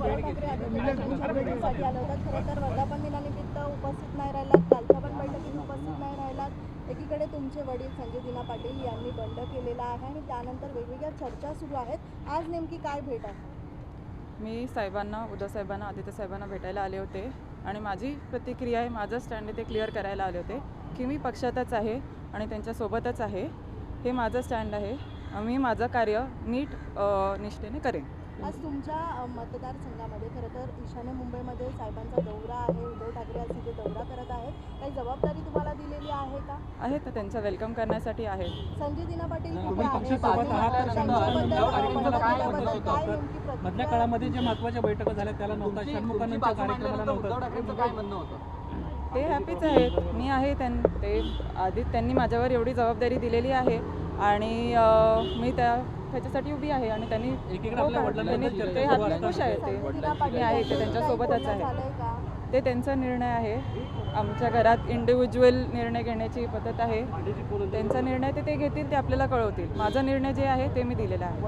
बैठकीसाठी आले होतात. खरं तर वर्धापन दिनानिमित्त उपस्थित नाही राहिलात, कालच्या पण बैठकीत उपस्थित नाही राहिलात. एकीकडे तुमचे वडील संजय दिना पाटील यांनी बंड केलेला आहे आणि त्यानंतर वेगवेगळ्या चर्चा सुरू आहेत. आज नेमकी काय भेट आहे? मी साहेबांना, उद्धव साहेबांना, आदित्य साहेबांना भेटायला आले होते आणि माझी प्रतिक्रिया आहे, माझं स्टँड आहे ते क्लिअर करायला आले होते की मी पक्षातच आहे आणि त्यांच्यासोबतच आहे. हे माझं स्टँड आहे. मी माझं कार्य नीट निष्ठेने करेन. आज तुमच्या मतदारसंघामध्ये खरं तर ईशान्य मुंबईमध्ये साहेबांचा दौरा आहे. उद्धव ठाकरे आज तिथे दौरा करत आहेत. काही जबाबदारी तुम्हाला दिलेली आहे का? आहे तर त्यांचं वेलकम करण्यासाठी आहे. संजय दिना पाटील मधल्या काळामध्ये जे महत्त्वाच्या बैठका झाल्या त्याला नव्हता, षण्मुखानंदच्या कार्यक्रमाला नव्हता. ते हॅपीच आहेत. मी आहे ते आधीच त्यांनी माझ्यावर एवढी जबाबदारी दिलेली आहे आणि मी त्याच्यासाठी उभी आहे आणि त्यांनी ते हॅपी खुश आहे. ते मी आहे ते त्यांच्यासोबतच आहे. ते त्यांचा निर्णय आहे. आमच्या घरात इंडिव्हिज्युअल निर्णय घेण्याची पद्धत आहे. त्यांचा निर्णय ते घेतील, ते आपल्याला कळवतील. माझा निर्णय जे आहे ते मी दिलेला आहे.